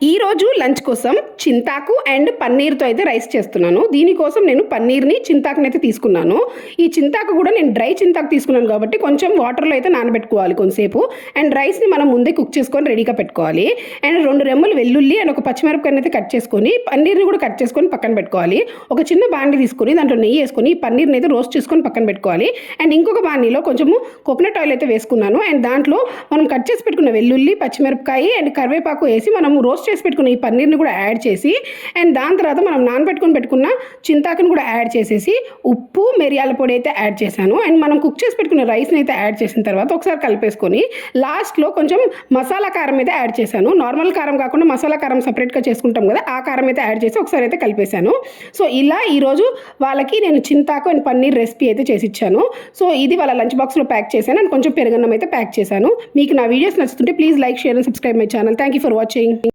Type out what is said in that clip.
ఈరోజు లంచ్ కోసం చింతాకు అండ్ పన్నీర్తో అయితే రైస్ చేస్తున్నాను. దీనికోసం నేను పన్నీర్ని చింతాకుని అయితే తీసుకున్నాను. ఈ చింతాకు కూడా నేను డ్రై చింతాకు తీసుకున్నాను కాబట్టి కొంచెం వాటర్లో అయితే నానబెట్టుకోవాలి కొంతసేపు. అండ్ రైస్ని మనం ముందే కుక్ చేసుకొని రెడీగా పెట్టుకోవాలి. అండ్ 2 రెమ్మలు వెల్లుల్లి అండ్ ఒక పచ్చిమిరపకాయని అయితే కట్ చేసుకొని పన్నీర్ని కూడా కట్ చేసుకొని పక్కన పెట్టుకోవాలి. ఒక చిన్న బాండి తీసుకొని దాంట్లో నెయ్యి వేసుకొని పన్నీర్ని అయితే రోస్ట్ చేసుకొని పక్కన పెట్టుకోవాలి. అండ్ ఇంకొక బాండీలో కొంచెము కోకోనట్ ఆయిల్ అయితే వేసుకున్నాను. అండ్ దాంట్లో మనం కట్ చేసి పెట్టుకున్న వెల్లుల్లి పచ్చిమిరపకాయ అండ్ కరివేపాకు వేసి మనం రోస్ట్ చేసి పెట్టుకున్న ఈ పన్నీర్ని కూడా యాడ్ చేసి అండ్ దాని తర్వాత మనం పెట్టుకున్న చింతాకుని కూడా యాడ్ చేసేసి ఉప్పు మిరియాల పొడి అయితే యాడ్ చేశాను. అండ్ మనం కుక్ చేసి పెట్టుకున్న రైస్ని అయితే యాడ్ చేసిన తర్వాత ఒకసారి కలిపేసుకొని లాస్ట్లో కొంచెం మసాలా కారం అయితే యాడ్ చేశాను. నార్మల్ కారం కాకుండా మసాలా కారం సపరేట్గా చేసుకుంటాం కదా, ఆ కారం అయితే యాడ్ చేసి ఒకసారి అయితే కలిపేశాను. సో ఇలా ఈరోజు వాళ్ళకి నేను చింతాకు అండ్ పన్నీర్ రెసిపీ అయితే చేసి ఇచ్చాను. సో ఇది వాళ్ళ లంచ్ బాక్స్లో ప్యాక్ చేశాను అండ్ కొంచెం పెరుగన్నం అయితే ప్యాక్ చేశాను. మీకు నా వీడియోస్ నచ్చుతుంటే please like share and subscribe my channel. Thank you for watching.